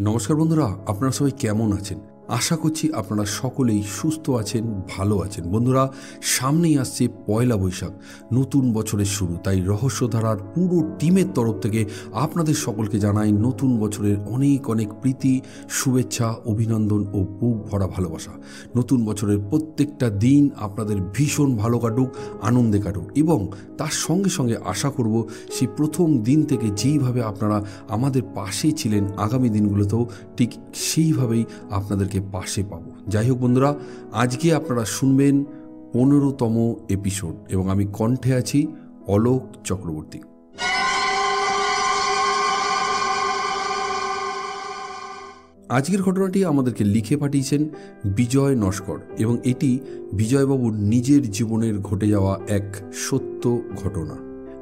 নমস্কার বন্ধুরা, আপনারা সবাই কেমন আছেন? আশা করছি আপনারা সকলেই সুস্থ আছেন, ভালো আছেন। বন্ধুরা, সামনেই আসছে পয়লা বৈশাখ, নতুন বছরের শুরু। তাই রহস্যধারার পুরো টিমের তরফ থেকে আপনাদের সকলকে জানাই নতুন বছরের অনেক অনেক প্রীতি, শুভেচ্ছা, অভিনন্দন ও বুক ভরা ভালোবাসা। নতুন বছরের প্রত্যেকটা দিন আপনাদের ভীষণ ভালো কাটুক, আনন্দে কাটুক, এবং তার সঙ্গে সঙ্গে আশা করব সেই প্রথম দিন থেকে যেইভাবে আপনারা আমাদের পাশে ছিলেন, আগামী দিনগুলোতেও ঠিক সেইভাবেই আপনাদেরকে পাশে পাবো। যাই হোক বন্ধুরা, আজকে আপনারা শুনবেন 15তম এপিসোড, এবং আমি কণ্ঠে আছি অলোক চক্রবর্তী। আজকের ঘটনাটি আমাদেরকে লিখে পাঠিয়েছেন বিজয় নস্কর, এবং এটি বিজয়বাবুর নিজের জীবনের ঘটে যাওয়া এক সত্য ঘটনা।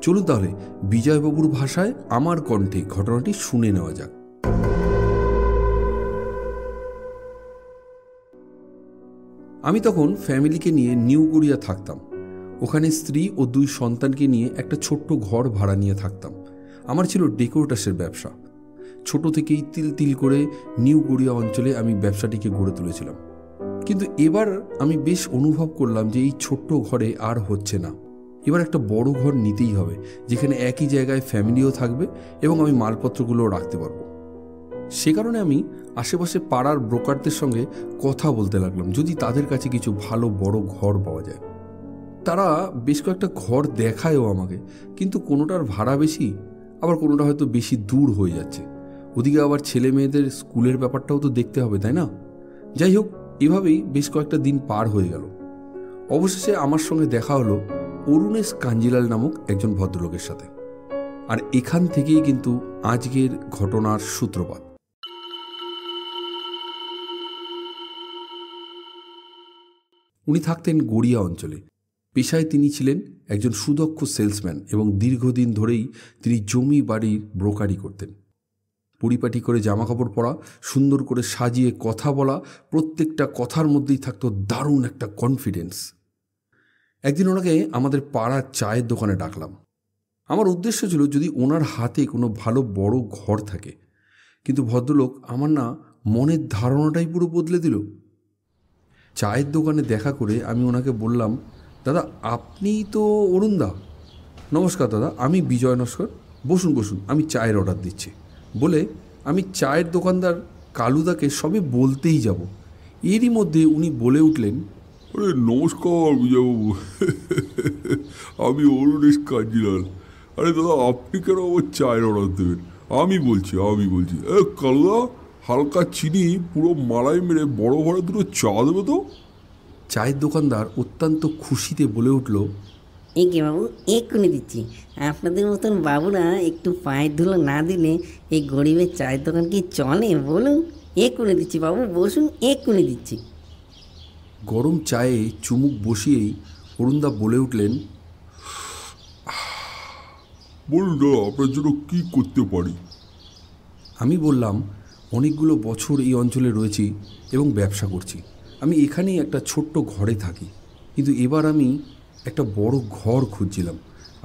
চলুন তাহলে বিজয়বাবুর ভাষায় আমার কণ্ঠে ঘটনাটি শুনে নেওয়া যাক। আমি তখন ফ্যামিলিকে নিয়ে নিউ গড়িয়া থাকতাম। ওখানে স্ত্রী ও 2 সন্তানকে নিয়ে একটা ছোট্ট ঘর ভাড়া নিয়ে থাকতাম। আমার ছিল ডেকোরেটার্সের ব্যবসা। ছোট থেকেই তিল তিল করে নিউ গড়িয়া অঞ্চলে আমি ব্যবসাটিকে গড়ে তুলেছিলাম। কিন্তু এবার আমি বেশ অনুভব করলাম যে এই ছোট্ট ঘরে আর হচ্ছে না। এবার একটা বড় ঘর নিতেই হবে, যেখানে একই জায়গায় ফ্যামিলিও থাকবে এবং আমি মালপত্রগুলোও রাখতে পারবো। সে কারণে আমি আশেপাশে পাড়ার ব্রোকারদের সঙ্গে কথা বলতে লাগলাম, যদি তাদের কাছে কিছু ভালো বড় ঘর পাওয়া যায়। তারা বেশ কয়েকটা ঘর দেখায়ও আমাকে, কিন্তু কোনোটার ভাড়া বেশি, আবার কোনোটা হয়তো বেশি দূর হয়ে যাচ্ছে। ওদিকে আবার ছেলে মেয়েদের স্কুলের ব্যাপারটাও তো দেখতে হবে, তাই না? যাই হোক, এভাবেই বেশ কয়েকটা দিন পার হয়ে গেল। অবশেষে আমার সঙ্গে দেখা হলো অরুণেশ কাঞ্জিলাল নামক একজন ভদ্রলোকের সাথে। আর এখান থেকেই কিন্তু আজকের ঘটনার সূত্রপাত। উনি থাকতেন গড়িয়া অঞ্চলে। পেশায় তিনি ছিলেন একজন সুদক্ষ সেলসম্যান, এবং দীর্ঘদিন ধরেই তিনি জমি বাড়ির ব্রোকারি করতেন। পরিপাটি করে জামাকাপড় পরা, সুন্দর করে সাজিয়ে কথা বলা, প্রত্যেকটা কথার মধ্যেই থাকতো দারুণ একটা কনফিডেন্স। একদিন ওনাকে আমাদের পাড়ার চায়ের দোকানে ডাকলাম। আমার উদ্দেশ্য ছিল যদি ওনার হাতে কোনো ভালো বড় ঘর থাকে। কিন্তু ভদ্রলোক আমার না মনের ধারণাটাই পুরো বদলে দিল। চায়ের দোকানে দেখা করে আমি ওনাকে বললাম, দাদা আপনি তো অরুণদা? নমস্কার দাদা, আমি বিজয় নস্কর, বসুন বসুন, আমি চায়ের অর্ডার দিচ্ছি। বলে আমি চায়ের দোকানদার কালুদাকে সবে বলতেই যাব, এরই মধ্যে উনি বলে উঠলেন, আরে নমস্কার বিজয়বাবু, আমি অরুণেশ কাঞ্জিলাল। আরে দাদা, আপনি কেন আমার চায়ের অর্ডার দেবেন? আমি বলছি কালুদা, হালকা চিনি পুরো মালাই মেরে বড় ঘরে 2 চা দেবে তো। চায়ের দোকানদার অত্যন্ত খুশিতে বলে উঠল, একে বাবু, এক্ষুনি দিচ্ছি। আপনাদের মতন বাবুরা একটু পায়ের ধুলো না দিলে এই গরিবের চায়ের দোকান কি চলে বলুন? এক্ষুনি দিচ্ছি বাবু, বসুন, এক্ষুনি দিচ্ছি। গরম চায়ে চুমুক বসিয়েই অরুণদা বলে উঠলেন, বলুন দাদা, আপনার জন্য কী করতে পারি? আমি বললাম, অনেকগুলো বছর এই অঞ্চলে রয়েছি এবং ব্যবসা করছি। আমি এখানেই একটা ছোট্ট ঘরে থাকি, কিন্তু এবার আমি একটা বড় ঘর খুঁজছিলাম।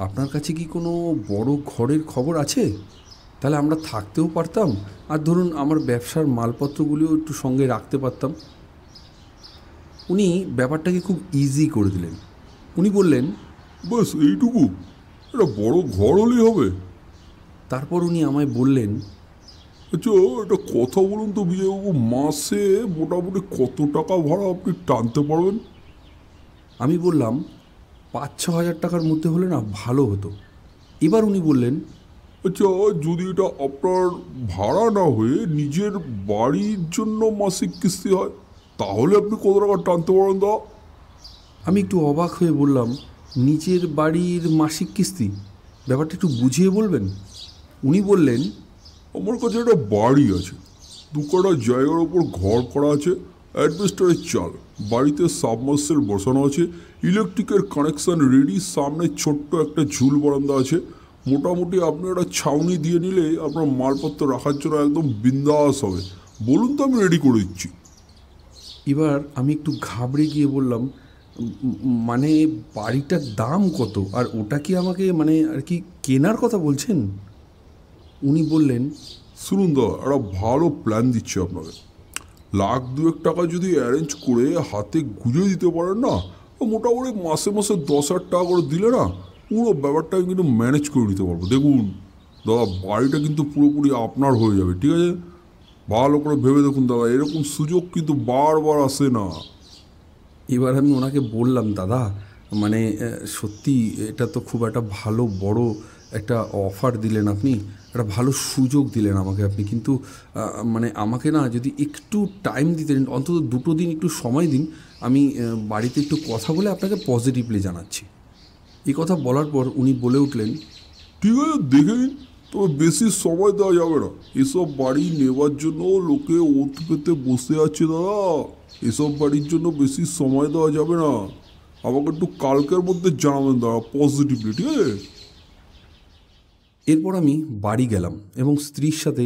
আপনার কাছে কি কোনো বড় ঘরের খবর আছে? তাহলে আমরা থাকতেও পারতাম, আর ধরুন আমার ব্যবসার মালপত্রগুলিও একটু সঙ্গে রাখতে পারতাম। উনি ব্যাপারটাকে খুব ইজি করে দিলেন। উনি বললেন, বাস এইটুকু? একটা বড় ঘর হলেই হবে? তারপর উনি আমায় বললেন, আচ্ছা একটা কথা বলুন তো বিজয়বাবু, মাসে মোটামুটি কত টাকা ভাড়া আপনি টানতে পারবেন? আমি বললাম, 5-6 হাজার টাকার মধ্যে হলে না ভালো হতো। এবার উনি বললেন, আচ্ছা যদি এটা আপনার ভাড়া না হয়ে নিজের বাড়ির জন্য মাসিক কিস্তি হয়, তাহলে আপনি কত টাকা টানতে পারেন দা? আমি একটু অবাক হয়ে বললাম, নিজের বাড়ির মাসিক কিস্তি? ব্যাপারটা একটু বুঝিয়ে বলবেন? উনি বললেন, আমার কাছে একটা বাড়ি আছে, 2 কাঠা জায়গার ওপর ঘর করা আছে, অ্যাডভেস্টারের চাল, বাড়িতে সাবমার্সেল বসানো আছে, ইলেকট্রিকের কানেকশান রেডি, সামনে ছোট্ট একটা ঝুল বারান্দা আছে। মোটামুটি আপনি একটা ছাউনি দিয়ে নিলে আপনার মালপত্র রাখার জন্য একদম বিন্দাস হবে। বলুন তো, আমি রেডি করে দিচ্ছি। এবার আমি একটু ঘাবড়ে গিয়ে বললাম, মানে বাড়িটার দাম কত, আর ওটা কি আমাকে মানে আর কি কেনার কথা বলছেন? উনি বললেন, শুনুন দাদা, একটা ভালো প্ল্যান দিচ্ছি আপনাকে। 1,00,000-2,000 টাকা যদি অ্যারেঞ্জ করে হাতে গুঁজে দিতে পারেন না, মোটামুটি মাসে মাসে 10,000 টাকা করে দিলে না পুরো ব্যাপারটা আমি কিন্তু ম্যানেজ করে নিতে পারবো। দেখুন দাদা, বাড়িটা কিন্তু পুরোপুরি আপনার হয়ে যাবে, ঠিক আছে? ভালো করে ভেবে দেখুন দাদা, এরকম সুযোগ কিন্তু বারবার আসে না। এবার আমি ওনাকে বললাম, দাদা মানে সত্যি এটা তো খুব একটা ভালো বড় একটা অফার দিলেন আপনি, একটা ভালো সুযোগ দিলেন আমাকে আপনি, কিন্তু মানে আমাকে না যদি একটু টাইম দিতেন, অন্তত 2 দিন একটু সময় দিন, আমি বাড়িতে একটু কথা বলে আপনাকে পজিটিভলি জানাচ্ছি। এই কথা বলার পর উনি বলে উঠলেন, ঠিক আছে, দেখে নিন, তবে বেশি সময় দেওয়া যাবে না। এসব বাড়ি নেওয়ার জন্য লোকে ওত পেতে বসে আছে দাদা। এসব বাড়ির জন্য বেশি সময় দেওয়া যাবে না। আমাকে একটু কালকের মধ্যে জানাবেন দাদা, পজিটিভলি, ঠিক আছে? এরপর আমি বাড়ি গেলাম এবং স্ত্রীর সাথে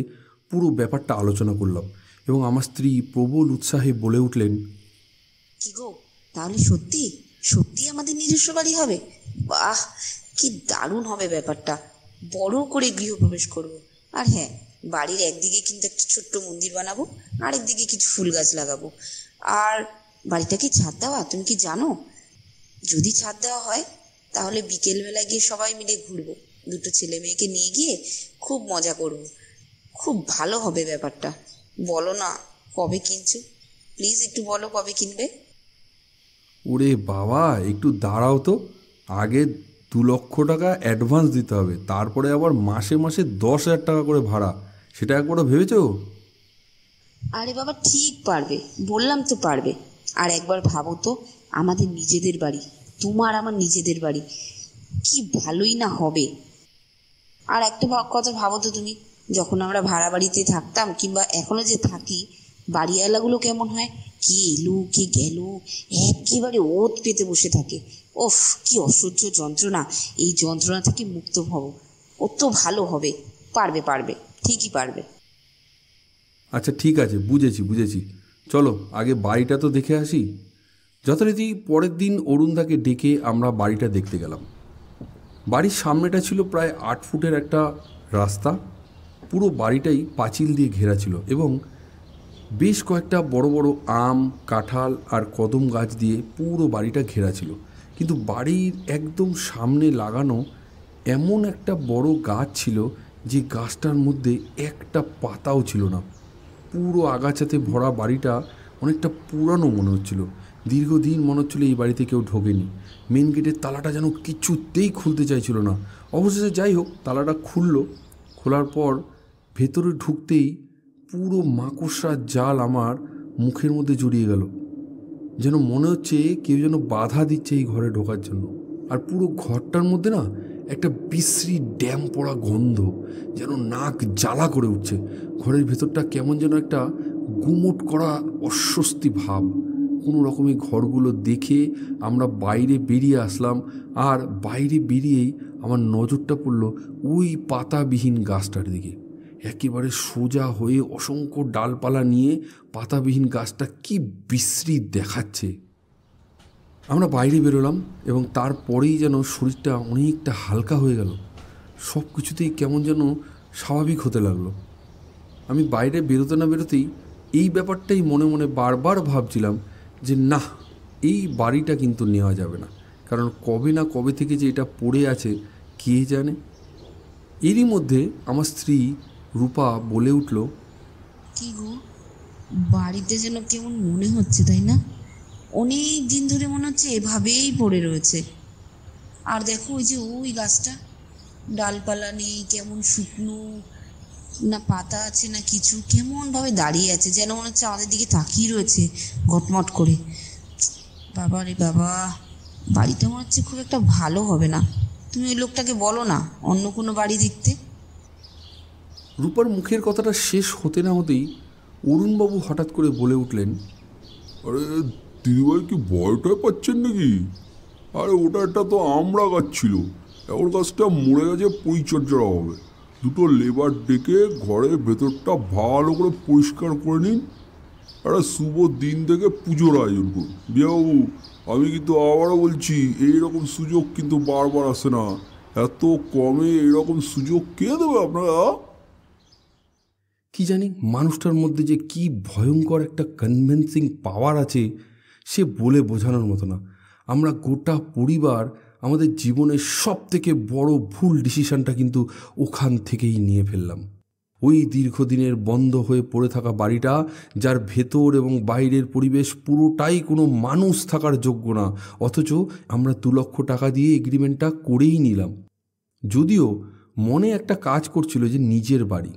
পুরো ব্যাপারটা আলোচনা করলাম, এবং আমার স্ত্রী প্রবল উৎসাহে বলে উঠলেন, কি গো, তাহলে সত্যি সত্যি আমাদের নিজস্ব বাড়ি হবে? বাহ, কি দারুণ হবে ব্যাপারটা। বড় করে গৃহপ্রবেশ করব। আর হ্যাঁ, বাড়ির একদিকে কিন্তু একটা ছোট্ট মন্দির বানাবো, আরেকদিকে কিছু ফুল গাছ লাগাবো। আর বাড়িটা কি ছাদ দেওয়া, তুমি কি জানো? যদি ছাদ দেওয়া হয় তাহলে বিকেলবেলা গিয়ে সবাই মিলে ঘুরবো, 2 ছেলে মেয়েকে নিয়ে গিয়ে খুব মজা করব। খুব ভালো হবে ব্যাপারটা। বলো না, কবে কিনছো? প্লিজ একটু বলো কবে কিনবে। ওরে বাবা, একটু দাঁড়াও তো, আগে 2,00,000 টাকা অ্যাডভান্স দিতে হবে, তারপরে আবার মাসে মাসে 10,000 টাকা করে ভাড়া, সেটা একবারও ভেবেছো? আরে বাবা, ঠিক পারবে, বললাম তো পারবে। আর একবার ভাবো তো, আমাদের নিজেদের বাড়ি, তোমার আমার নিজেদের বাড়ি, কি ভালোই না হবে। আর একটা কথা ভাবো তো তুমি, যখন আমরা ভাড়া বাড়িতে থাকতাম কিংবা এখনো যে থাকি, বাড়িওয়ালাগুলো কেমন হয়, কে এলো কে গেল, একেবারে ওত পেতে বসে থাকে। ওফ, কি অসহ্য যন্ত্রণা। এই যন্ত্রণা থেকে মুক্ত হব, কত ভালো হবে। পারবে পারবে, ঠিকই পারবে। আচ্ছা ঠিক আছে, বুঝেছি, চলো আগে বাড়িটা তো দেখে আসি। যথারীতি পরের দিন অরুণদাকে ডেকে আমরা বাড়িটা দেখতে গেলাম। বাড়ির সামনেটা ছিল প্রায় 8 ফুটের একটা রাস্তা, পুরো বাড়িটাই পাঁচিল দিয়ে ঘেরা ছিল, এবং বেশ কয়েকটা বড় বড় আম, কাঁঠাল আর কদম গাছ দিয়ে পুরো বাড়িটা ঘেরা ছিল। কিন্তু বাড়ির একদম সামনে লাগানো এমন একটা বড় গাছ ছিল যে গাছটার মধ্যে একটা পাতাও ছিল না। পুরো আগাছাতে ভরা বাড়িটা অনেকটা পুরানো মনে হচ্ছিল। দীর্ঘদিন মনে হচ্ছিল এই বাড়িতে কেউ ঢোকেনি। মেন গেটের তালাটা যেন কিছুতেই খুলতে চাইছিল না। অবশেষে যাই হোক, তালাটা খোলার পর ভেতরে ঢুকতেই পুরো মাকড়সার জাল আমার মুখের মধ্যে জড়িয়ে গেল। যেন মনে হচ্ছে কেউ যেন বাধা দিচ্ছে এই ঘরে ঢোকার জন্য। আর পুরো ঘরটার মধ্যে না একটা বিশ্রী ড্যাম পড়া গন্ধ, যেন নাক জ্বালা করে উঠছে। ঘরের ভেতরটা কেমন যেন একটা গুমোট করা অস্বস্তি ভাব। কোনো রকমে ঘরগুলো দেখে আমরা বাইরে বেরিয়ে আসলাম, আর বাইরে বেরিয়েই আমার নজরটা পড়ল ওই পাতাবিহীন গাছটার দিকে। একেবারে সোজা হয়ে অসংখ্য ডালপালা নিয়ে পাতাবিহীন গাছটা কি বিশ্রী দেখাচ্ছে। আমরা বাইরে বেরোলাম এবং তারপরেই যেন শরীরটা অনেকটা হালকা হয়ে গেল। সব কিছুতেই কেমন যেন স্বাভাবিক হতে লাগলো। আমি বাইরে বেরোতে না বেরোতেই এই ব্যাপারটাই মনে মনে বারবার ভাবছিলাম যে না, এই বাড়িটা কিন্তু নেওয়া যাবে না, কারণ কবে না কবে থেকে যে এটা পড়ে আছে কে জানে। এরই মধ্যে আমার স্ত্রী রূপা বলে উঠল, কি গো, বাড়িতে যেন কেমন মনে হচ্ছে, তাই না? অনেক দিন ধরে মনে হচ্ছে এভাবেই পড়ে রয়েছে। আর দেখো ওই যে ওই গাছটা, ডালপালা নেই, কেমন শুকনো, না পাতা আছে না কিছু, কেমন ভাবে দাঁড়িয়ে আছে, যেন মনে হচ্ছে আমাদের দিকে তাকিয়ে রয়েছে গটমট করে। বাবা রে বাবা, বাড়িটা মনে হচ্ছে খুব একটা ভালো হবে না। তুমি ওই লোকটাকে বলো না অন্য কোনো বাড়ি দেখতে। রূপার মুখের কথাটা শেষ হতে না হতেই অরুণবাবু হঠাৎ করে বলে উঠলেন, আরে দিদিভাই, কি ভয়টাই পাচ্ছেন নাকি? আরে ওটা একটা তো আমরা গাছ ছিল, এখন গাছটা মরে গেছে, পরিচর্যা হবে। 2 লেবার ডেকে ঘরের ভেতরটা ভালো করে পরিষ্কার করে নিন। একটা শুভ দিন থেকে পুজোর আয়োজন করুন। বিয়াবাবু, আমি কিন্তু আবারও বলছি, এইরকম সুযোগ কিন্তু বারবার আসে না। এত কমে এরকম সুযোগ কে দেবে আপনারা? কি জানি মানুষটার মধ্যে যে কি ভয়ঙ্কর একটা কনভিন্সিং পাওয়ার আছে সে বলে বোঝানোর মতো না। আমরা গোটা পরিবার আমাদের জীবনের সব থেকে বড় ভুল ডিসিশনটা কিন্তু ওখান থেকেই নিয়ে ফেললাম। ওই দীর্ঘদিনের বন্ধ হয়ে পড়ে থাকা বাড়িটা, যার ভেতর এবং বাইরের পরিবেশ পুরোটাই কোনো মানুষ থাকার যোগ্য না, অথচ আমরা 2 লক্ষ টাকা দিয়ে এগ্রিমেন্টটা করেই নিলাম। যদিও মনে একটা কাজ করছিল যে নিজের বাড়ি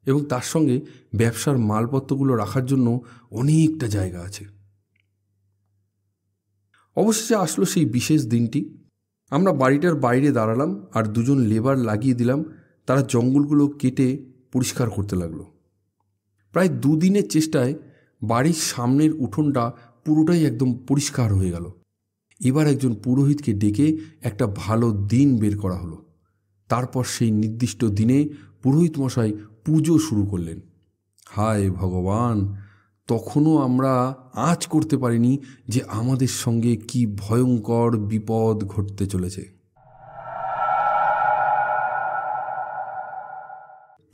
এবং তার সঙ্গে ব্যবসার মালপত্রগুলো রাখার জন্য অনেকটা জায়গা আছে। অবশেষে আসলো সেই বিশেষ দিনটি। আমরা বাড়িটার বাইরে দাঁড়ালাম আর 2 জন লেবার লাগিয়ে দিলাম। তারা জঙ্গলগুলো কেটে পরিষ্কার করতে লাগলো। প্রায় 2 দিনের চেষ্টায় বাড়ির সামনের উঠোনটা পুরোটাই একদম পরিষ্কার হয়ে গেল। এবার একজন পুরোহিতকে ডেকে একটা ভালো দিন বের করা হলো। তারপর সেই নির্দিষ্ট দিনে পুরোহিত মশাই পুজো শুরু করলেন। হায় ভগবান, তখনও আমরা আঁচ করতে পারিনি যে আমাদের সঙ্গে কি ভয়ঙ্কর বিপদ ঘটতে চলেছে।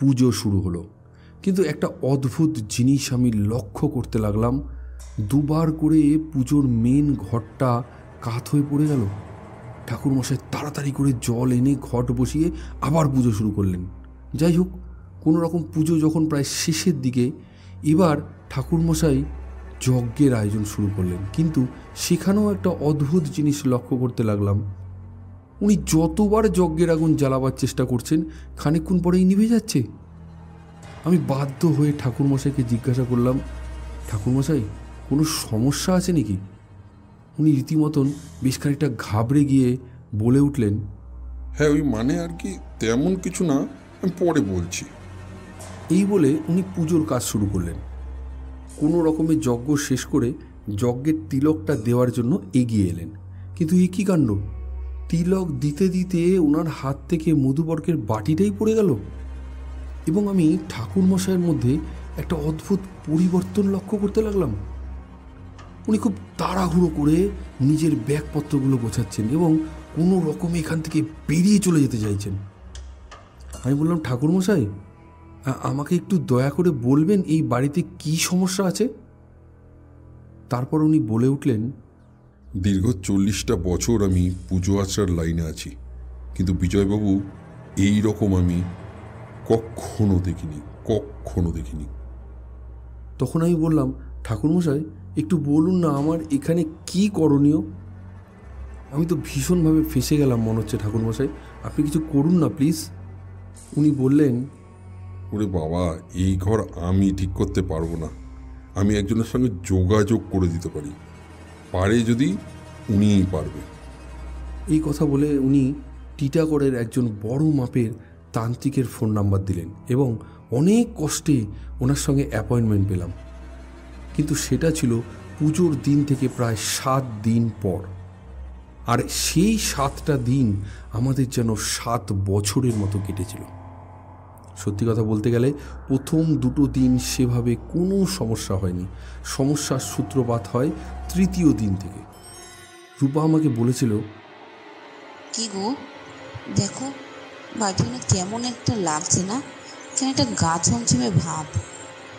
পুজো শুরু হলো, কিন্তু একটা অদ্ভুত জিনিস আমি লক্ষ্য করতে লাগলাম। 2 বার করে পুজোর মেন ঘটটা কাত হয়ে পড়ে গেল। ঠাকুরমশাই তাড়াতাড়ি করে জল এনে ঘট বসিয়ে আবার পুজো শুরু করলেন। যাই হোক, কোনো রকম পুজো যখন প্রায় শেষের দিকে, এবার ঠাকুরমশাই যজ্ঞের আয়োজন শুরু করলেন। কিন্তু সেখানেও একটা অদ্ভুত জিনিস লক্ষ্য করতে লাগলাম। উনি যতবার যজ্ঞের আগুন জ্বালাবার চেষ্টা করছেন, খানিকক্ষণ পরেই নিভে যাচ্ছে। আমি বাধ্য হয়ে ঠাকুরমশাইকে জিজ্ঞাসা করলাম, ঠাকুরমশাই কোনো সমস্যা আছে নাকি? উনি রীতিমতন বেশ খানিকটা ঘাবড়ে গিয়ে বলে উঠলেন, হ্যাঁ, ওই মানে আর কি, তেমন কিছু না, আমি পরে বলছি। এই বলে উনি পুজোর কাজ শুরু করলেন। কোনো রকমের যজ্ঞ শেষ করে যজ্ঞের তিলকটা দেওয়ার জন্য এগিয়ে এলেন। কিন্তু এ কী কাণ্ড! তিলক দিতে দিতে ওনার হাত থেকে মধুবর্কের বাটিটাই পড়ে গেল এবং আমি ঠাকুরমশাইয়ের মধ্যে একটা অদ্ভুত পরিবর্তন লক্ষ্য করতে লাগলাম। উনি খুব তাড়াহুড়ো করে নিজের ব্যাগপত্রগুলো গোছাচ্ছেন এবং কোনো রকমে এখান থেকে বেরিয়ে চলে যেতে চাইছেন। আমি বললাম, ঠাকুরমশাই আমাকে একটু দয়া করে বলবেন এই বাড়িতে কি সমস্যা আছে? তারপর উনি বলে উঠলেন, দীর্ঘ 40টা বছর আমি পুজো আচার লাইনে আছি, কিন্তু বিজয়বাবু এই রকম আমি কখনো দেখিনি। তখন আমি বললাম, ঠাকুরমশাই একটু বলুন না আমার এখানে কি করণীয়? আমি তো ভীষণভাবে ফেঁসে গেলাম মনে হচ্ছে ঠাকুরমশাই, আপনি কিছু করুন না প্লিজ। উনি বললেন, ওরে বাবা, এই ঘর আমি ঠিক করতে পারবো না। আমি একজনের সঙ্গে যোগাযোগ করে দিতে পারি, পারে যদি উনিই পারবে। এই কথা বলে উনি টিটাগড়ের একজন বড় মাপের তান্ত্রিকের ফোন নাম্বার দিলেন এবং অনেক কষ্টে ওনার সঙ্গে অ্যাপয়েন্টমেন্ট পেলাম। কিন্তু সেটা ছিল পুজোর দিন থেকে প্রায় 7 দিন পর। আর সেই 7টা দিন আমাদের যেন 7 বছরের মতো কেটেছিল। সত্যি কথা বলতে গেলে প্রথম 2টো দিন সেভাবে কোনো সমস্যা হয়নি। সমস্যার সূত্রপাত হয় 3য় দিন থেকে। রূপা আমাকে বলেছিল, কি গো, দেখো বাড়িটা না কেমন একটা লাগছে না? কেন একটা গা ছমছমে ভাব,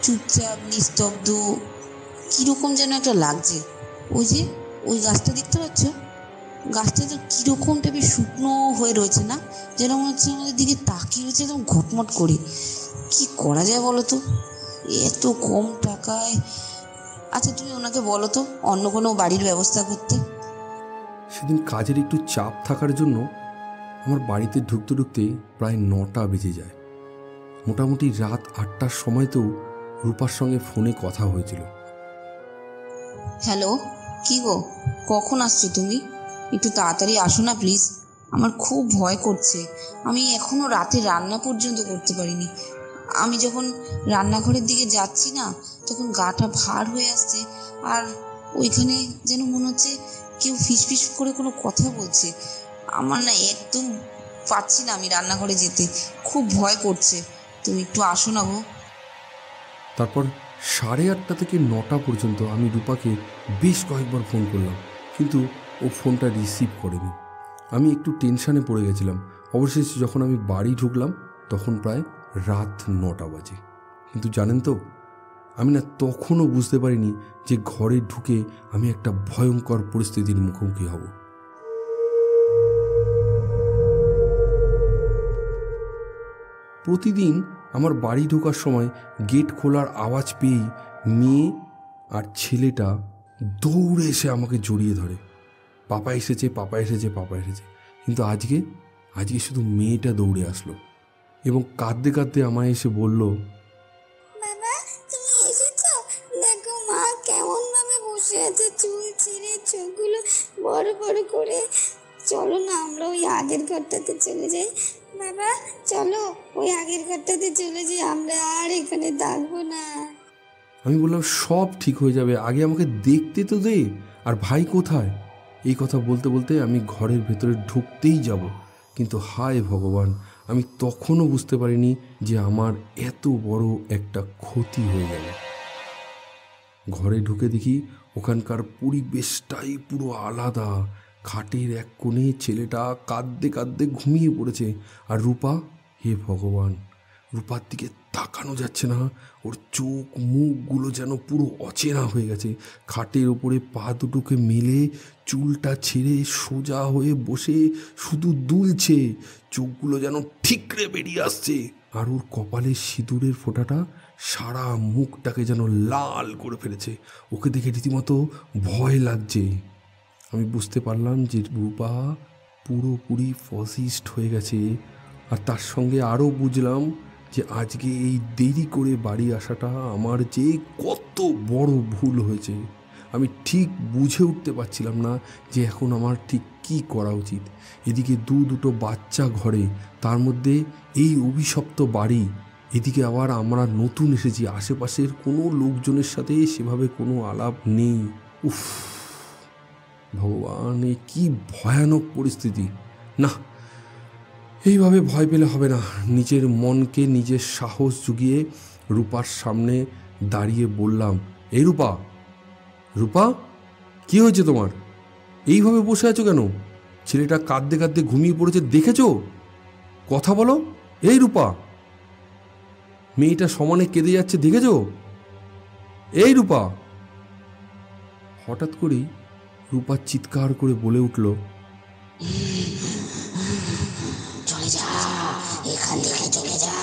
চুপচাপ নিস্তব্ধ, কীরকম যেন একটা লাগছে। ওই গাছটা দেখতে পাচ্ছ? গাছটা তো কীরকম টাইপের শুকনো হয়ে রয়েছে না? যেন মনে হচ্ছে আমাদের দিকে তাকিয়ে রয়েছে একদম ঘটমট করে। কি করা যায় বলো তো এত কম টাকায়? আচ্ছা তুমি ওনাকে বলো তো অন্য কোনো বাড়ির ব্যবস্থা করতে। সেদিন কাজের একটু চাপ থাকার জন্য আমার বাড়িতে ঢুকতে ঢুকতে প্রায় 9টা বেজে যায়। মোটামুটি রাত 8টার সময়তেও রূপার সঙ্গে ফোনে কথা হয়েছিল। হ্যালো, কি গো, কখন আসছো তুমি? একটু তাড়াতাড়ি আসো না প্লিজ, আমার খুব ভয় করছে। আমি এখনও রাতে রান্না পর্যন্ত করতে পারিনি। আমি যখন রান্নাঘরের দিকে যাচ্ছি না, তখন গাটা ভার হয়ে আসছে, আর ওইখানে যেন মনে হচ্ছে কেউ ফিসফিস করে কোনো কথা বলছে। আমার না একদম পাচ্ছি না আমি রান্নাঘরে যেতে, খুব ভয় করছে। তুমি একটু আসো না গো। তারপর 8:30 থেকে 9টা পর্যন্ত আমি রূপাকে বেশ কয়েকবার ফোন করলাম, কিন্তু ও ফোনটা রিসিভ করেনি। আমি একটু টেনশানে পড়ে গেছিলাম। অবশেষে যখন আমি বাড়ি ঢুকলাম তখন প্রায় রাত 9টা বাজে। কিন্তু জানেন তো, আমি না তখনও বুঝতে পারিনি যে ঘরে ঢুকে আমি একটা ভয়ঙ্কর পরিস্থিতির মুখোমুখি হব। প্রতিদিন আমার বাড়ি ঢোকার সময় গেট খোলার আওয়াজ পেয়েই মেয়ে আর ছেলেটা দৌড়ে এসে আমাকে জড়িয়ে ধরে, পাপা এসেছে, পাপা এসেছে, পাপা এসেছে। কিন্তু আজকে শুধু মেয়েটা দৌড়ে আসলো এবং কাঁদতে কাঁদতে আমায় এসে বলল, বাবা তুমি এসেছো, দেখো মা কেমন ভাবে বসে আছে, চুল ছিঁড়ে চোখগুলো বড় বড় করে। চলো না আমরা ওই আগের ঘরটাতে চলে যাই। বাবা চলো ওই আগের ঘরটাতে চলে যাই, আমরা আর এখানে থাকবো না। আমি বললাম সব ঠিক হয়ে যাবে, আগে আমাকে দেখতে তো দে, আর ভাই কোথায়? এই কথা বলতে বলতে আমি ঘরের ভেতরে ঢুকতেই যাব, কিন্তু হায় ভগবান, আমি তখনও বুঝতে পারিনি যে আমার এত বড় একটা ক্ষতি হয়ে গেল। ঘরে ঢুকে দেখি ওখানকার পরিবেশটাই পুরো আলাদা। খাটের এক কোণে ছেলেটা কাঁদতে কাঁদতে ঘুমিয়ে পড়েছে, আর রূপা, হে ভগবান, রূপার দিকে তাকানো যাচ্ছে না। ওর চোখ মুখগুলো যেন পুরো অচেনা হয়ে গেছে। খাটের ওপরে পা দুটোকে মেলে চুলটা ছেড়ে সোজা হয়ে বসে শুধু দুলছে, চোখগুলো যেন ঠিকরে বেরিয়ে আসছে। আর ওর কপালে সিঁদুরের ফোঁটাটা সারা মুখটাকে যেন লাল করে ফেলেছে। ওকে দেখে রীতিমতো ভয় লাগছে। আমি বুঝতে পারলাম যে রূপা পুরোপুরি ফসিস্ট হয়ে গেছে। আর তার সঙ্গে আরও বুঝলাম যে আজকে এই দেরি করে বাড়ি আসাটা আমার যে কত বড় ভুল হয়েছে। আমি ঠিক বুঝে উঠতে পারছিলাম না যে এখন আমার ঠিক কী করা উচিত। এদিকে দুটো বাচ্চা ঘরে, তার মধ্যে এই অভিশপ্ত বাড়ি, এদিকে আবার আমরা নতুন এসেছি, আশেপাশের কোনো লোকজনের সাথে সেভাবে কোনো আলাপ নেই। উফ ভগবান, এ কী ভয়ানক পরিস্থিতি! না, এইভাবে ভয় পেলে হবে না। নিজের মনকে নিজের সাহস জুগিয়ে রূপার সামনে দাঁড়িয়ে বললাম, এই রূপা, রূপা কী হয়েছে তোমার? এইভাবে বসে আছো কেন? ছেলেটা কাঁদতে কাঁদতে ঘুমিয়ে পড়েছে, দেখেছো? কথা বলো। এই রূপা, মেয়েটা সমানে কেঁদে যাচ্ছে, দেখেছো? এই রূপা। হঠাৎ করেই রূপা চিৎকার করে বলে উঠল, চলে যা, এখান থেকে চলে যা,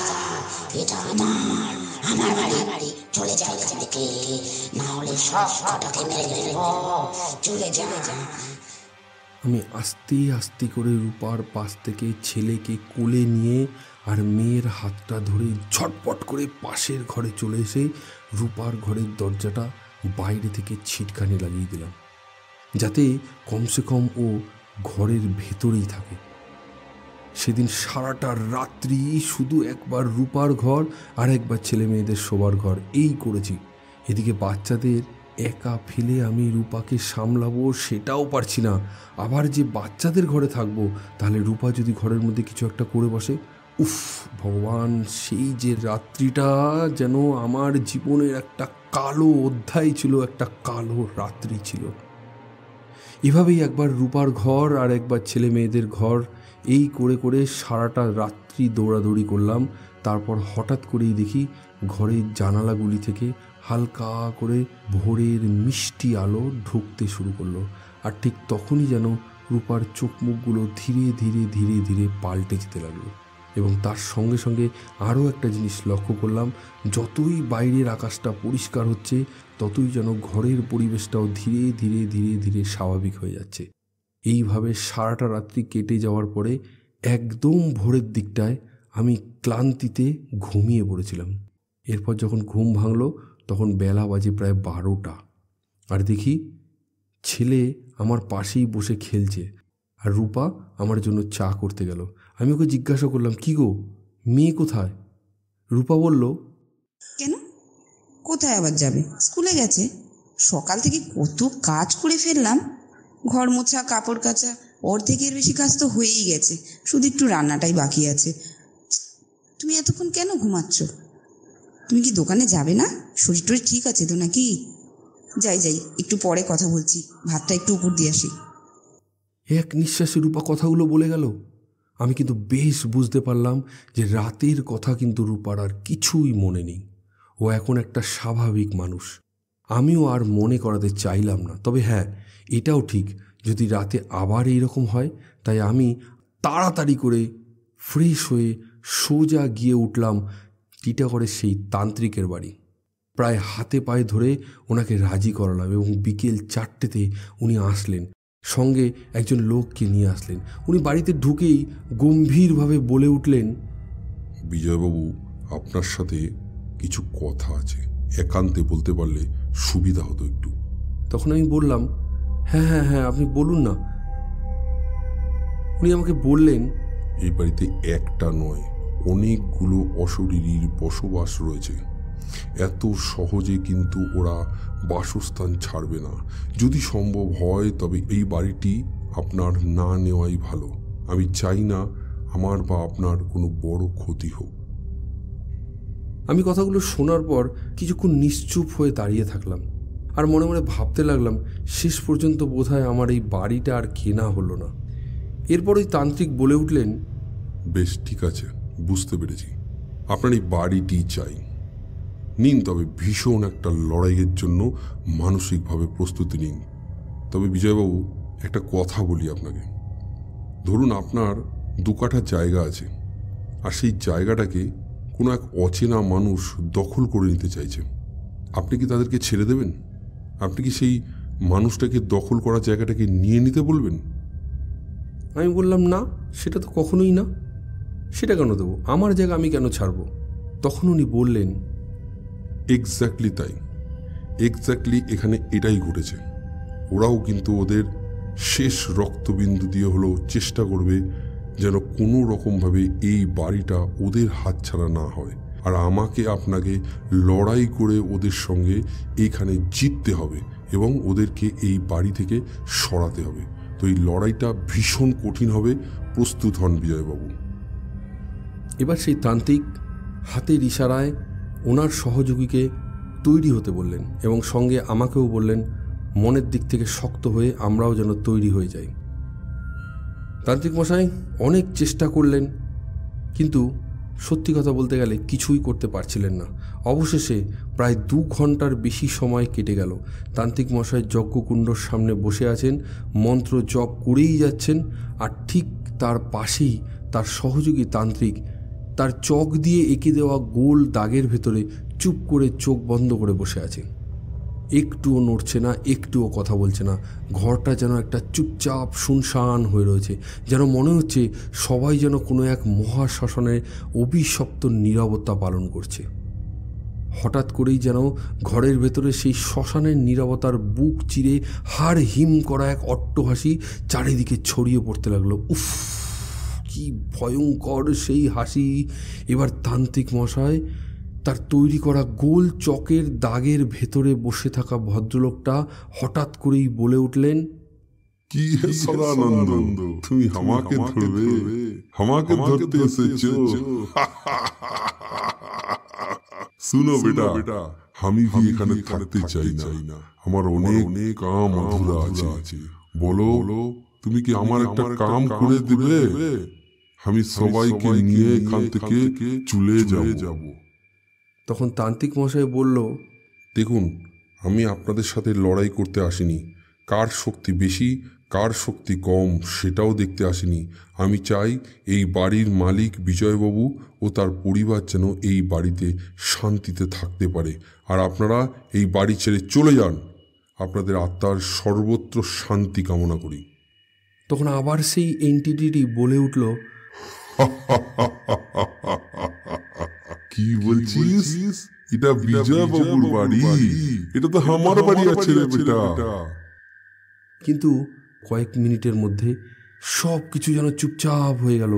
এটা আমার বাড়ি, চলে যা এখান থেকে, না হলে সব কটাকে মেরে ফেলবো, চলে যা। আমি আস্তে আস্তে করে রূপার পাশ থেকে ছেলেকে কোলে নিয়ে আর মেয়ের হাতটা ধরে ঝটপট করে পাশের ঘরে চলে এসে রূপার ঘরের দরজাটা বাইরে থেকে ছিটকানি লাগিয়ে দিলাম, যাতে কমসে কম ও ঘরের ভেতরেই থাকে। সেদিন সারাটা রাত্রি শুধু একবার রূপার ঘর আর একবার ছেলে মেয়েদের শোবার ঘর এই করেছি। এদিকে বাচ্চাদের একা ফেলে আমি রূপাকে সামলাবো সেটাও পারছি না। আবার যে বাচ্চাদের ঘরে থাকবো, তাহলে রূপা যদি ঘরের মধ্যে কিছু একটা করে বসে, উফ ভগবান, সেই যে রাত্রিটা যেন আমার জীবনের একটা কালো অধ্যায় ছিল, একটা কালো রাত্রি ছিল। এভাবেই একবার রূপার ঘর আর একবার ছেলে মেয়েদের ঘর এই করে করে সারাটা রাত্রি দৌড়াদৌড়ি করলাম। তারপর হঠাৎ করেই দেখি ঘরের জানালাগুলি থেকে হালকা করে ভোরের মিষ্টি আলো ঢুকতে শুরু করলো। আর ঠিক তখনই যেন রূপার চোখ মুখগুলো ধীরে ধীরে ধীরে ধীরে পাল্টে যেতে লাগলো। এবং তার সঙ্গে সঙ্গে আরও একটা জিনিস লক্ষ্য করলাম, যতই বাইরের আকাশটা পরিষ্কার হচ্ছে ততই যেন ঘরের পরিবেশটাও ধীরে ধীরে ধীরে ধীরে স্বাভাবিক হয়ে যাচ্ছে। এইভাবে সারাটা রাত্রি কেটে যাওয়ার পরে একদম ভোরের দিকটায় আমি ক্লান্তিতে ঘুমিয়ে পড়েছিলাম। এরপর যখন ঘুম ভাঙলো তখন বেলা বাজে প্রায় 12টা, আর দেখি ছেলে আমার পাশেই বসে খেলছে আর রূপা আমার জন্য চা করতে গেল। আমি ওকে জিজ্ঞাসা করলাম, কি গো, মেয়ে কোথায়? রূপা বলল, কেন, কোথায় আবার যাবে? স্কুলে গেছে। সকাল থেকে কত কাজ করে ফেললাম, ঘর মোছা, কাপড় কাচা, অর্ধেকের বেশি কাজ তো হয়েই গেছে, শুধু একটু রান্নাটাই বাকি আছে। তুমি এতক্ষণ কেন ঘুমাচ্ছ? তুমি কি দোকানে যাবে না? শরীর টরীর ঠিক আছে তো নাকি? যাই যাই, একটু পরে কথা বলছি, ভাতটা একটু উপর দিয়ে আসি। এক নিঃশ্বাসে রূপা কথাগুলো বলে গেল। আমি কিন্তু বেশ বুঝতে পারলাম যে রাতের কথা কিন্তু রূপার আর কিছুই মনে নেই। ও এখন একটা স্বাভাবিক মানুষ। আমিও আর মনে করাতে চাইলাম না। তবে হ্যাঁ, এটাও ঠিক, যদি রাতে আবার এইরকম হয়, তাই আমি তাড়াতাড়ি করে ফ্রেশ হয়ে সোজা গিয়ে উঠলাম টিটাগড়ের সেই তান্ত্রিকের বাড়ি। প্রায় হাতে পায়ে ধরে ওনাকে রাজি করালাম এবং বিকেল 4টেতে উনি আসলেন। সঙ্গে একজন লোককে নিয়ে আসলেন। উনি বাড়িতে ঢুকেই গম্ভীরভাবে বলে উঠলেন, বিজয়বাবু, আপনার সাথে কিছু কথা আছে, একান্তে বলতে পারলে সুবিধা হতো একটু। তখন আমি বললাম, হ্যাঁ হ্যাঁ হ্যাঁ, আপনি বলুন না। উনি আমাকে বললেন, এই বাড়িতে একটা নয়, অনেকগুলো অশরীরীর বসবাস রয়েছে। এত সহজে কিন্তু ওরা বাসস্থান ছাড়বে না। যদি সম্ভব হয় তবে এই বাড়িটি আপনার না নেওয়াই ভালো। আমি চাই না আমার বা আপনার কোনো বড় ক্ষতি হোক। আমি কথাগুলো শোনার পর কিছুক্ষণ নিশ্চুপ হয়ে দাঁড়িয়ে থাকলাম আর মনে মনে ভাবতে লাগলাম, শেষ পর্যন্ত বোধহয় আমার এই বাড়িটা আর কেনা হলো না। এরপর ওই তান্ত্রিক বলে উঠলেন, বেশ, ঠিক আছে, বুঝতে পেরেছি, আপনার এই বাড়িটি চাই। নিন, তবে ভীষণ একটা লড়াইয়ের জন্য মানসিকভাবে প্রস্তুতি নিন। তবে বিজয়বাবু, একটা কথা বলি আপনাকে। ধরুন আপনার 2 কাঠা জায়গা আছে, আর সেই জায়গাটাকে কোনো এক অচেনা মানুষ দখল করে নিতে চাইছে। আপনি কি তাদেরকে ছেড়ে দেবেন? আপনি কি সেই মানুষটাকে দখল করা জায়গাটাকে নিয়ে নিতে বলবেন? আমি বললাম, না, সেটা তো কখনোই না। সেটা কেন দেবো? আমার জায়গা আমি কেন ছাড়বো? তখন উনি বললেন, এক্স্যাক্টলি তাই, এক্স্যাক্টলি এখানে এটাই ঘটেছে। ওরাও কিন্তু ওদের শেষ রক্তবিন্দু দিয়ে হলেও চেষ্টা করবে যেন কোনো রকমভাবে এই বাড়িটা ওদের হাতছাড়া না হয়। আর আমাকে আপনাকে লড়াই করে ওদের সঙ্গে এইখানে জিততে হবে এবং ওদেরকে এই বাড়ি থেকে সরাতে হবে। তো এই লড়াইটা ভীষণ কঠিন হবে, প্রস্তুত হন বিজয়বাবু। এবার সেই তান্ত্রিক হাতের ইশারায় ওনার সহযোগীকে তৈরি হতে বললেন এবং সঙ্গে আমাকেও বললেন, মনের দিক থেকে শক্ত হয়ে আমরাও যেন তৈরি হয়ে যাই। তান্ত্রিক মশাই অনেক চেষ্টা করলেন, কিন্তু সত্যি কথা বলতে গেলে কিছুই করতে পারছিলেন না। অবশেষে প্রায় 2 ঘন্টার বেশি সময় কেটে গেল। তান্ত্রিক মশাই যজ্ঞকুণ্ডর সামনে বসে আছেন, মন্ত্র জপ করেই যাচ্ছেন, আর ঠিক তার পাশেই তার সহযোগী তান্ত্রিক তার চক দিয়ে এঁকে দেওয়া গোল দাগের ভেতরে চুপ করে চোখ বন্ধ করে বসে আছে। একটুও নড়ছে না, একটুও কথা বলছে না। ঘরটা যেন একটা চুপচাপ শুনশান হয়ে রয়েছে, যেন মনে হচ্ছে সবাই যেন কোনো এক মহাশ্মশানের অভিশপ্ত নীরবতা পালন করছে। হঠাৎ করেই যেন ঘরের ভেতরে সেই শ্মশানের নীরবতার বুক চিরে হাড় হিম করা এক অট্টহাসি চারিদিকে ছড়িয়ে পড়তে লাগলো। উফ, কি ভয়ঙ্কর সেই হাসি! এবার তান্ত্রিক মশাই তার তৈরি করা গোল চকের দাগের ভেতরে বসে থাকা ভদ্রলোকটা হঠাৎ করেই বলে উঠলেন, কি হে সদানন্দ, তুমি আমাকে ধরবে? আমাকে ধরতে এসেছো? শুনো বেটা, আমি এখানে থাকতে চাই না। আমার অনেক কাম অধুরা আছে। বলো, তুমি কি আমার একটা কাম করে দিবে? আমি সবাইকে নিয়ে এখান থেকে চলে যাব। তখন তান্ত্রিক মশাই বলল, দেখুন, আমি আপনাদের সাথে লড়াই করতে আসিনি। কার শক্তি বেশি, কার শক্তি কম সেটাও দেখতে আসিনি। আমি চাই এই বাড়ির মালিক বিজয়বাবু ও তার পরিবার যেন এই বাড়িতে শান্তিতে থাকতে পারে। আর আপনারা এই বাড়ি ছেড়ে চলে যান। আপনাদের আত্মার সর্বত্র শান্তি কামনা করি। তখন আবার সেই এন্টিটিটি বলে উঠল, কি বলছিস? এটা বিজয়বাবুর বাড়ি? এটা তো আমার বাড়ি আছে রে বেটা। কিন্তু কয়েক মিনিটের মধ্যে সব কিছু যেন চুপচাপ হয়ে গেল।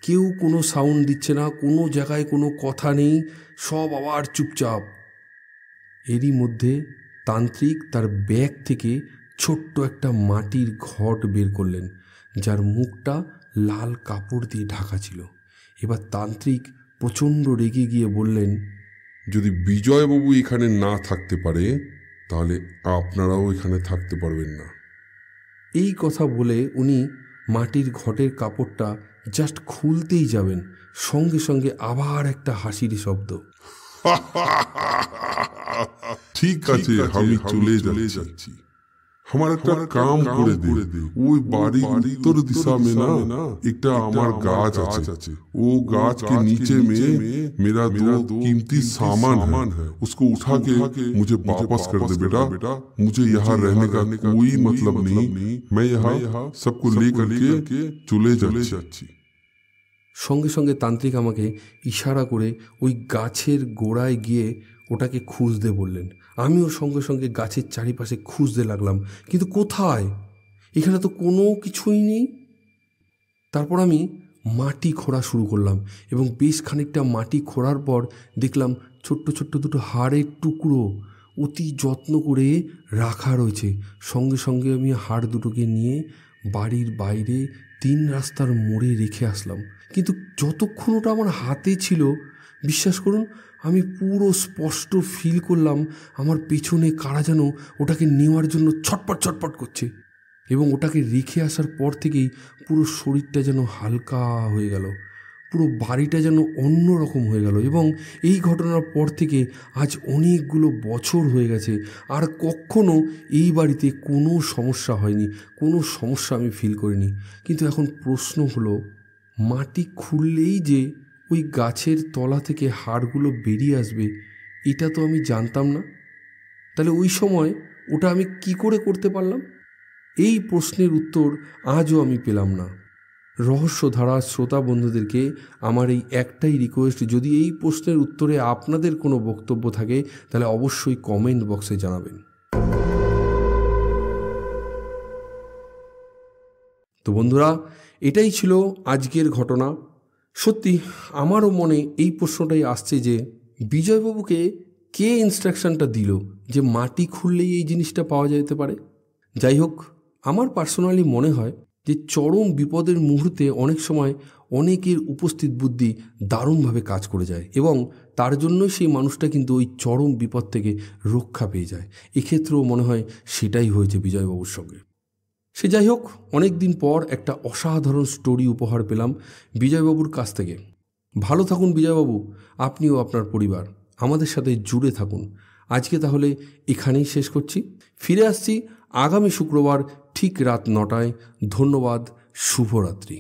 কেউ কোনো সাউন্ড দিচ্ছে না, কোনো জায়গায় কোনো কথা নেই, সব আবার চুপচাপ। এরই মধ্যে তান্ত্রিক তার ব্যাগ থেকে ছোট্ট একটা মাটির ঘট বের করলেন, যার মুখটা লাল কাপড় দিয়ে ঢাকা ছিল। এবার তান্ত্রিক প্রচণ্ড রেগে গিয়ে বললেন, যদি বিজয়বাবু এখানে না থাকতে পারে তাহলে আপনারাও এখানে থাকতে পারবেন না। এই কথা বলে উনি মাটির ঘটের কাপড়টা জাস্ট খুলতেই যাবেন, সঙ্গে সঙ্গে আবার একটা হাসির শব্দ। ঠিক আছে, আমি চলে যাচ্ছি। আমার একটা কাম করে দে, ওই বাড়ির উত্তর দিশা में ना একটা আমার গাছ আছে, वो गाछ के नीचे में मेरा दो कीमती सामान है, उसको उठा के मुझे वापस कर दे बेटा। मुझे यहाँ रहने का कोई मतलब नहीं, मैं यहाँ सबको लेकर के चले যাচ্ছি। সঙ্গে সঙ্গে তান্ত্রিক আমাকে ইশারা করে ওই গাছের গোড়ায় গিয়ে ওটাকে খুঁজতে বললেন। আমিও সঙ্গে সঙ্গে গাছের চারিপাশে খুঁজতে লাগলাম, কিন্তু কোথায়? এখানে তো কোনো কিছুই নেই। তারপর আমি মাটি খোঁড়া শুরু করলাম এবং বেশ খানিকটা মাটি খোঁড়ার পর দেখলাম ছোট্ট ছোট্ট দুটো হাড়ের টুকরো অতি যত্ন করে রাখা রয়েছে। সঙ্গে সঙ্গে আমি হাড় দুটোকে নিয়ে বাড়ির বাইরে 3 রাস্তার মোড়ে রেখে আসলাম। কিন্তু যতক্ষণ ওটা আমার হাতে ছিল, বিশ্বাস করুন, আমি পুরো স্পষ্ট ফিল করলাম আমার পেছনে কারা যেন ওটাকে নেওয়ার জন্য ছটপট করছে। এবং ওটাকে রেখে আসার পর থেকেই পুরো শরীরটা যেন হালকা হয়ে গেল, পুরো বাড়িটা যেন অন্যরকম হয়ে গেল। এবং এই ঘটনার পর থেকে আজ অনেকগুলো বছর হয়ে গেছে, আর কখনো এই বাড়িতে কোনো সমস্যা হয়নি, কোনো সমস্যা আমি ফিল করিনি। কিন্তু এখন প্রশ্ন হলো, মাটি খুললেই যে ওই গাছের তলা থেকে হাড়গুলো বেরিয়ে আসবে, এটা তো আমি জানতাম না। তাহলে ওই সময় ওটা আমি কি করে করতে পারলাম? এই প্রশ্নের উত্তর আজও আমি পেলাম না। রহস্যধারা শ্রোতা বন্ধুদেরকে আমার এই একটাই রিকোয়েস্ট, যদি এই প্রশ্নের উত্তরে আপনাদের কোনো বক্তব্য থাকে তাহলে অবশ্যই কমেন্ট বক্সে জানাবেন। তো বন্ধুরা, এটাই ছিল আজকের ঘটনা। সত্যি আমারও মনে এই প্রশ্নটাই আসছে যে বিজয়বাবুকে কে ইনস্ট্রাকশনটা দিল যে মাটি খুললেই এই জিনিসটা পাওয়া যেতে পারে। যাই হোক, আমার পার্সোনালি মনে হয় যে চরম বিপদের মুহূর্তে অনেক সময় অনেকের উপস্থিত বুদ্ধি দারুণভাবে কাজ করে যায় এবং তার জন্যই সেই মানুষটা কিন্তু ওই চরম বিপদ থেকে রক্ষা পেয়ে যায়। এক্ষেত্রেও মনে হয় সেটাই হয়েছে বিজয়বাবুর সঙ্গে। সে যাই হোক, অনেক দিন পর একটা অসাধারণ স্টোরি উপহার পেলাম বিজয়বাবুর কাছ থেকে। ভালো থাকুন বিজয়বাবু, আপনিও আপনার পরিবার আমাদের সাথে জুড়ে থাকুন। আজকে তাহলে এখানেই শেষ করছি। ফিরে আসছি আগামী শুক্রবার ঠিক রাত 9টায়। ধন্যবাদ, শুভরাত্রি।